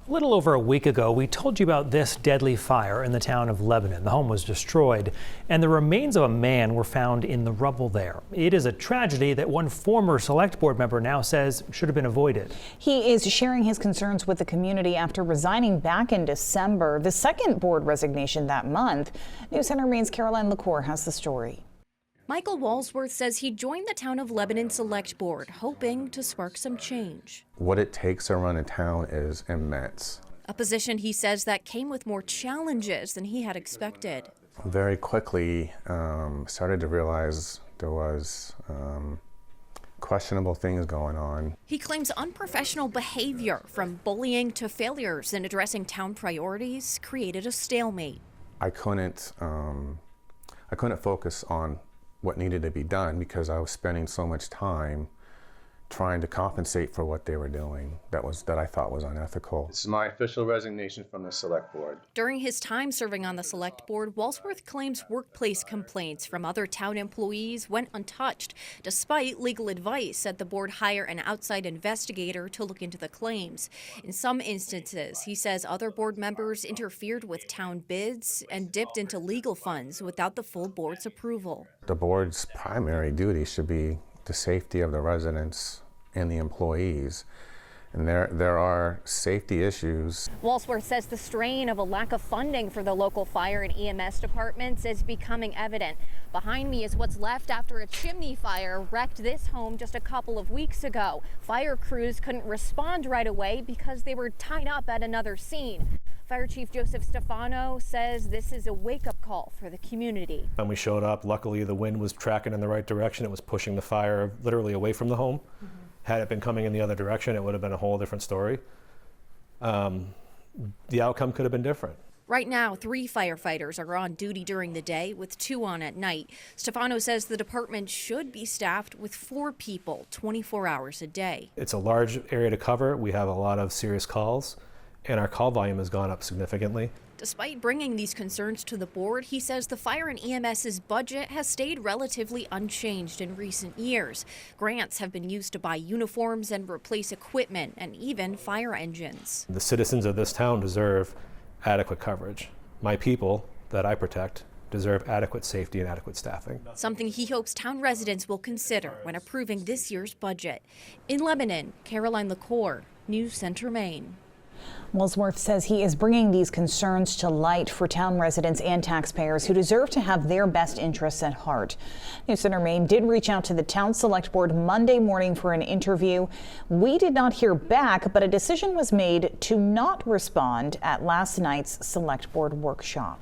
A little over a week ago, we told you about this deadly fire in the town of Lebanon. The home was destroyed, and the remains of a man were found in the rubble there. It is a tragedy that one former select board member now says should have been avoided. He is sharing his concerns with the community after resigning back in December, the second board resignation that month. News Center Maine's Caroline LaCour has the story. Michael Walsworth says he joined the Town of Lebanon Select Board, hoping to spark some change. What it takes to run a town is immense. A position he says that came with more challenges than he had expected. Very quickly started to realize there was questionable things going on. He claims unprofessional behavior, from bullying to failures in addressing town priorities, created a stalemate. I couldn't focus on what needed to be done because I was spending so much time trying to compensate for what they were doing that I thought was unethical. This is my official resignation from the Select Board. During his time serving on the Select Board, Walsworth claims workplace complaints from other town employees went untouched, despite legal advice that the board hire an outside investigator to look into the claims. In some instances, he says other board members interfered with town bids and dipped into legal funds without the full board's approval. The board's primary duty should be the safety of the residents and the employees, and there are safety issues. Walsworth says the strain of a lack of funding for the local fire and EMS departments is becoming evident. Behind me is what's left after a chimney fire wrecked this home just a couple of weeks ago. Fire crews couldn't respond right away because they were tied up at another scene. Fire Chief Joseph Stefano says this is a wake-up call for the community. When we showed up, luckily the wind was tracking in the right direction. It was pushing the fire literally away from the home. Had it been coming in the other direction, it would have been a whole different story. The outcome could have been different. Right now, 3 firefighters are on duty during the day with 2 on at night. Stefano says the department should be staffed with 4 people 24 hours a day. It's a large area to cover. We have a lot of serious calls, and our call volume has gone up significantly. Despite bringing these concerns to the board, he says the fire and EMS's budget has stayed relatively unchanged in recent years. Grants have been used to buy uniforms and replace equipment and even fire engines. The citizens of this town deserve adequate coverage. My people that I protect deserve adequate safety and adequate staffing. Something he hopes town residents will consider when approving this year's budget. In Lebanon, Caroline LaCour, News Center, Maine. Walsworth says he is bringing these concerns to light for town residents and taxpayers who deserve to have their best interests at heart. News Center Maine did reach out to the town select board Monday morning for an interview. We did not hear back, but a decision was made to not respond at last night's select board workshop.